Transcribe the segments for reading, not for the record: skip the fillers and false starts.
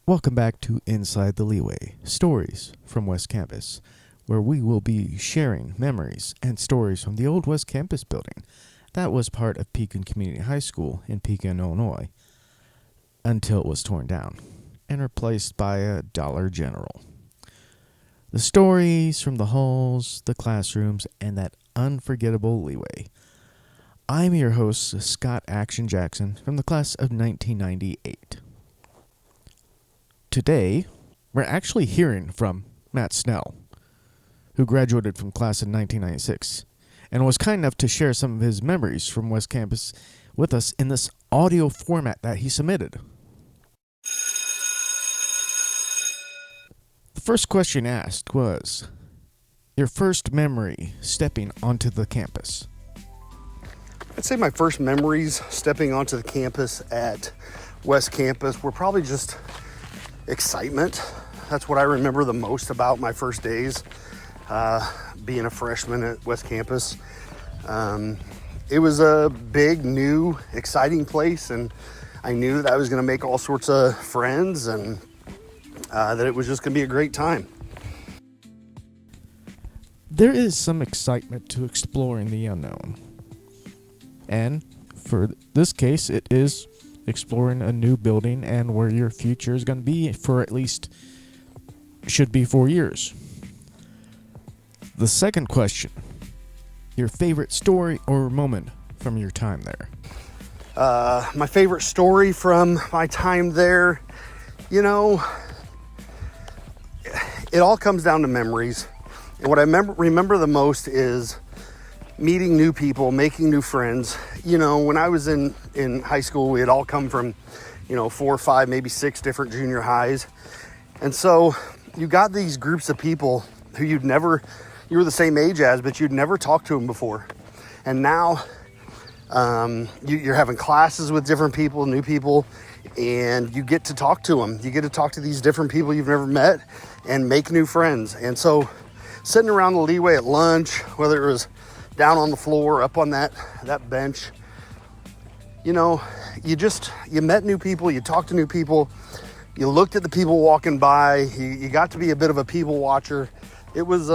Welcome back to Inside the Leeway, stories from West Campus, where we will be sharing memories and stories from the old West Campus building that was part of Pekin Community High School in Pekin, Illinois, until it was torn down and replaced by a Dollar General. The stories from the halls, the classrooms, and that unforgettable leeway. I'm your host, Scott Action Jackson, from the class of 1998. Today, we're actually hearing from Matt Snell, who graduated from class in 1996, and was kind enough to share some of his memories from West Campus with us in this audio format that he submitted. The first question asked was, your first memory stepping onto the campus? I'd say my first memories stepping onto the campus at West Campus were probably just excitement. That's what I remember the most about my first days being a freshman at West Campus. It was a big, new, exciting place, and I knew that I was going to make all sorts of friends and that it was just going to be a great time. There is some excitement to exploring the unknown. And for this case, it is exploring a new building and where your future is going to be for at least, should be 4 years. The second question, your favorite story or moment from your time there? My favorite story from my time there, it all comes down to memories. And what I remember the most is meeting new people, making new friends. When I was in high school, we had all come from, 4 or 5, maybe 6 different junior highs. And so you got these groups of people who you were the same age as, but you'd never talked to them before. And now you're having classes with different people, new people, and you get to talk to them. You get to talk to these different people you've never met and make new friends. And so sitting around the leeway at lunch, whether it was down on the floor, up on that bench, you met new people, you talked to new people, you looked at the people walking by, you got to be a bit of a people watcher. It was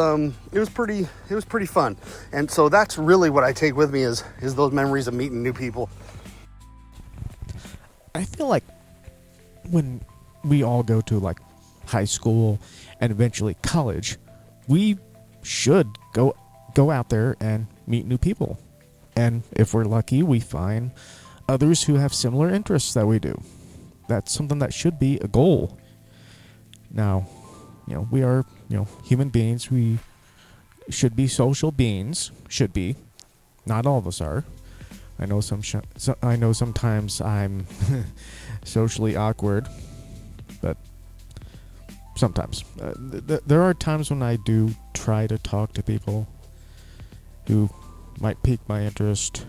pretty fun. And so that's really what I take with me is those memories of meeting new people. I feel like when we all go to like high school and eventually college, we should go out there and meet new people. And if we're lucky, we find others who have similar interests that we do. That's something that should be a goal. Now, we are, human beings. We should be social beings. Should be. Not all of us are. I know sometimes I'm socially awkward, but sometimes. There are times when I do try to talk to people who might pique my interest,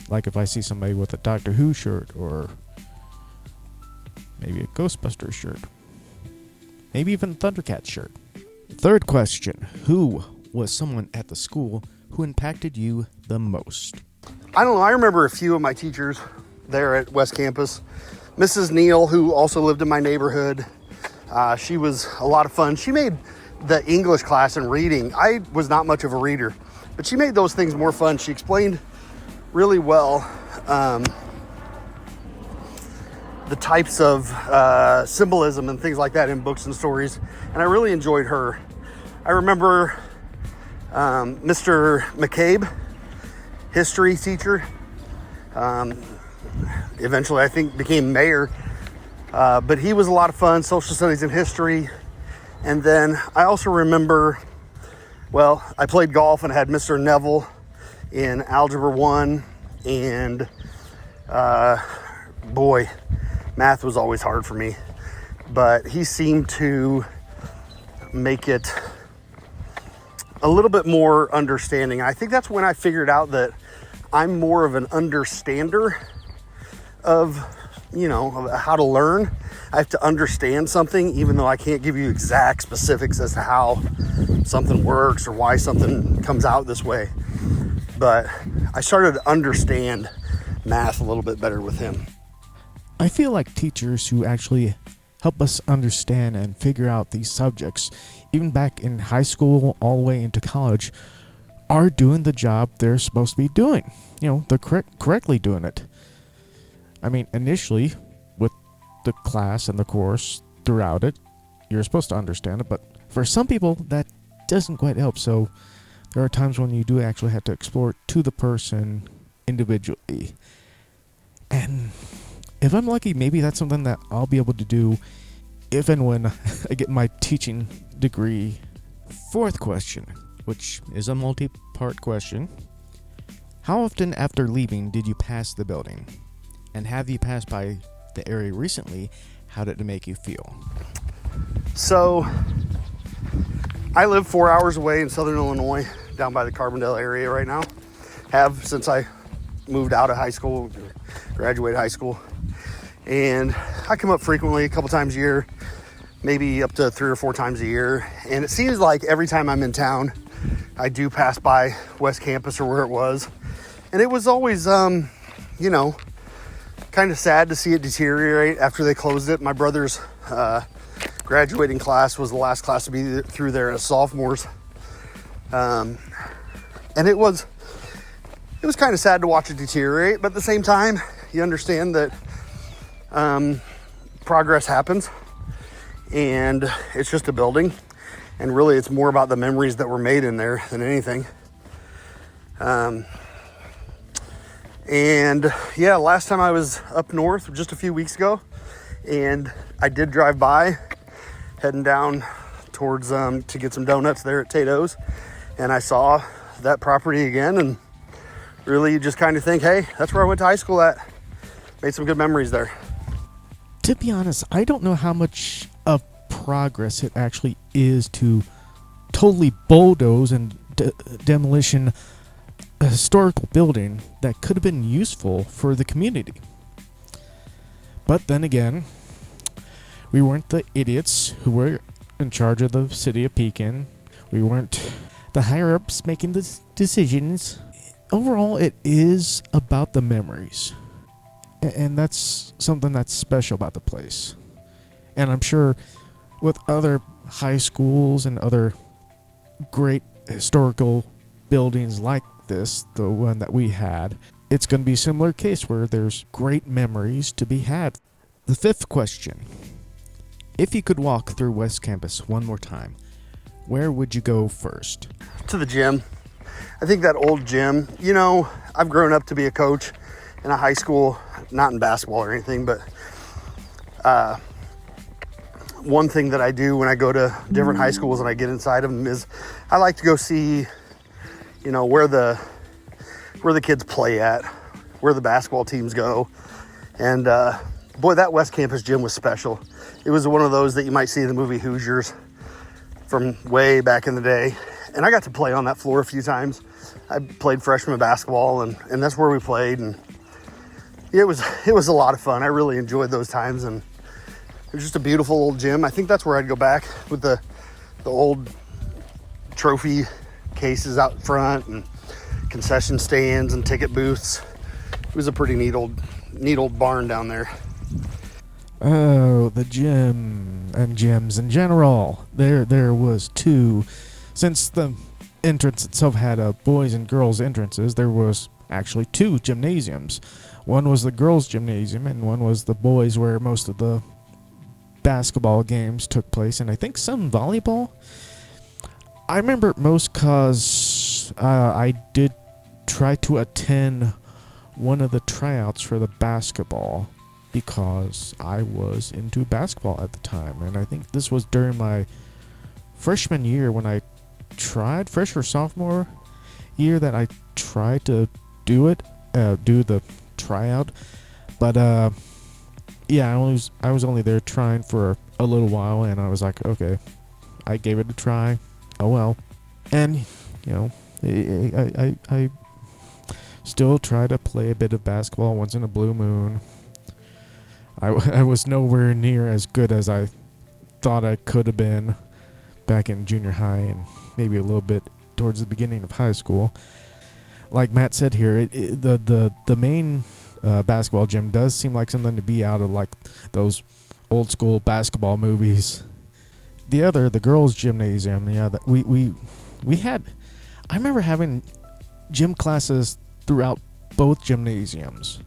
like if I see somebody with a Doctor Who shirt or maybe a Ghostbusters shirt, maybe even a Thundercats shirt. Third question, who was someone at the school who impacted you the most? I don't know. I remember a few of my teachers there at West Campus. Mrs. Neal, who also lived in my neighborhood, she was a lot of fun. She made the English class and reading. I was not much of a reader, but she made those things more fun. She explained really well the types of symbolism and things like that in books and stories, and I really enjoyed her. I remember Mr. McCabe, history teacher. Eventually, I think, became mayor, but he was a lot of fun, social studies and history. And then I also remember, I played golf and had Mr. Neville in Algebra 1, and math was always hard for me, but he seemed to make it a little bit more understanding. I think that's when I figured out that I'm more of an understander of how to learn. I have to understand something, even though I can't give you exact specifics as to how something works or why something comes out this way. But I started to understand math a little bit better with him. I feel like teachers who actually help us understand and figure out these subjects, even back in high school all the way into college, are doing the job they're supposed to be doing. They're correctly doing it. I mean, initially, with the class and the course throughout it, you're supposed to understand it, but for some people, that doesn't quite help. So there are times when you do actually have to explore it to the person individually. And if I'm lucky, maybe that's something that I'll be able to do if and when I get my teaching degree. Fourth question, which is a multi-part question. How often after leaving did you pass the building? And have you passed by the area recently? How did it make you feel? So, I live 4 hours away in southern Illinois, down by the Carbondale area right now. Have since I moved out of high school, graduated high school. And I come up frequently, a couple times a year, maybe up to 3 or 4 times a year. And it seems like every time I'm in town, I do pass by West Campus or where it was. And it was always, kind of sad to see it deteriorate after they closed it. My brother's graduating class was the last class to be through there as sophomores. And it was kind of sad to watch it deteriorate, but at the same time, you understand that progress happens, and it's just a building, and really it's more about the memories that were made in there than anything. And yeah, last time I was up north just a few weeks ago, and I did drive by heading down towards to get some donuts there at Tato's, and I saw that property again, and really you just kind of think, hey, that's where I went to high school at. Made some good memories there. To be honest, I don't know how much of progress it actually is to totally bulldoze and demolition a historical building that could have been useful for the community. But then again, we weren't the idiots who were in charge of the city of Pekin. We weren't the higher-ups making the decisions. Overall, it is about the memories. And that's something that's special about the place. And I'm sure with other high schools and other great historical buildings like this, the one that we had, it's going to be a similar case where there's great memories to be had. The fifth question. If you could walk through West Campus one more time, where would you go first? To the gym. I think that old gym, I've grown up to be a coach in a high school, not in basketball or anything, but one thing that I do when I go to different high schools and I get inside of them is I like to go see, where the kids play at, where the basketball teams go. And boy, that West Campus gym was special. It was one of those that you might see in the movie Hoosiers from way back in the day. And I got to play on that floor a few times. I played freshman basketball, and that's where we played. And it was a lot of fun. I really enjoyed those times, and it was just a beautiful old gym. I think that's where I'd go back with the old trophy cases out front and concession stands and ticket booths. It was a pretty neat old barn down there. Oh, the gym and gyms in general. There was two. Since the entrance itself had a boys and girls entrances, there was actually two gymnasiums. One was the girls' gymnasium, and one was the boys, where most of the basketball games took place, and I think some volleyball. I remember it most because I did try to attend one of the tryouts for the basketball because I was into basketball at the time, and I think this was during my freshman year when I tried, freshman or sophomore year, that I tried to do the tryout. But yeah, I was only there trying for a little while, and I was like, okay, I gave it a try. Oh well. And I still try to play a bit of basketball once in a blue moon. I was nowhere near as good as I thought I could have been back in junior high and maybe a little bit towards the beginning of high school. Like Matt said here, the main basketball gym does seem like something to be out of like those old school basketball movies. The other, the girls' gymnasium, yeah, that we had. I remember having gym classes throughout both gymnasiums.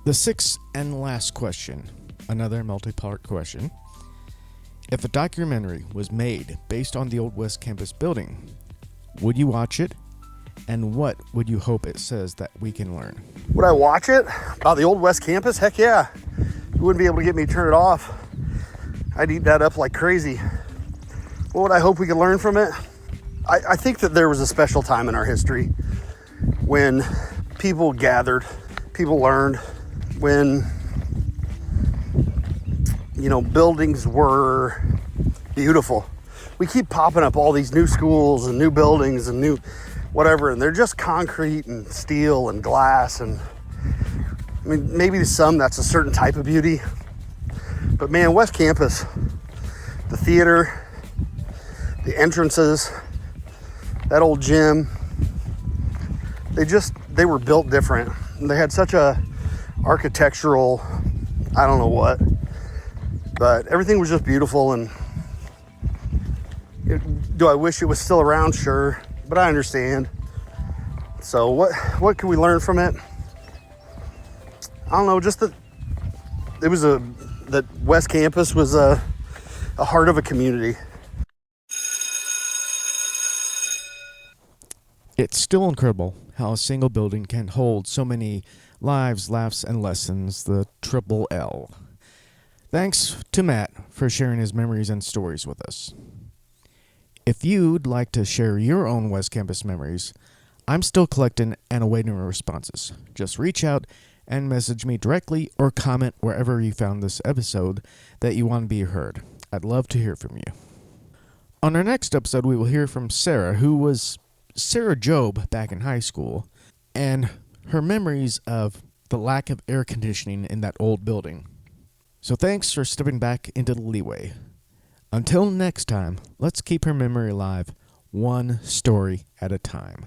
The sixth and last question, another multi-part question. If a documentary was made based on the Old West Campus building, would you watch it? And what would you hope it says that we can learn? Would I watch it? About the Old West Campus? Heck yeah. You wouldn't be able to get me to turn it off. I'd eat that up like crazy. What would I hope we could learn from it? I think that there was a special time in our history when people gathered, people learned, when, buildings were beautiful. We keep popping up all these new schools and new buildings and new whatever, and they're just concrete and steel and glass, and I mean, maybe to some that's a certain type of beauty, but man, West Campus, the theater, the entrances, that old gym, they were built different. They had such a architectural, I don't know what, but everything was just beautiful. And do I wish it was still around? Sure, but I understand. So what can we learn from it? I don't know, just that West Campus was a heart of a community. It's still incredible how a single building can hold so many lives, laughs, and lessons, the triple L. Thanks to Matt for sharing his memories and stories with us. If you'd like to share your own West Campus memories, I'm still collecting and awaiting responses. Just reach out and message me directly or comment wherever you found this episode that you want to be heard. I'd love to hear from you. On our next episode, we will hear from Sarah, who was Sarah Job back in high school, and her memories of the lack of air conditioning in that old building. So thanks for stepping back into the leeway. Until next time, let's keep her memory alive, one story at a time.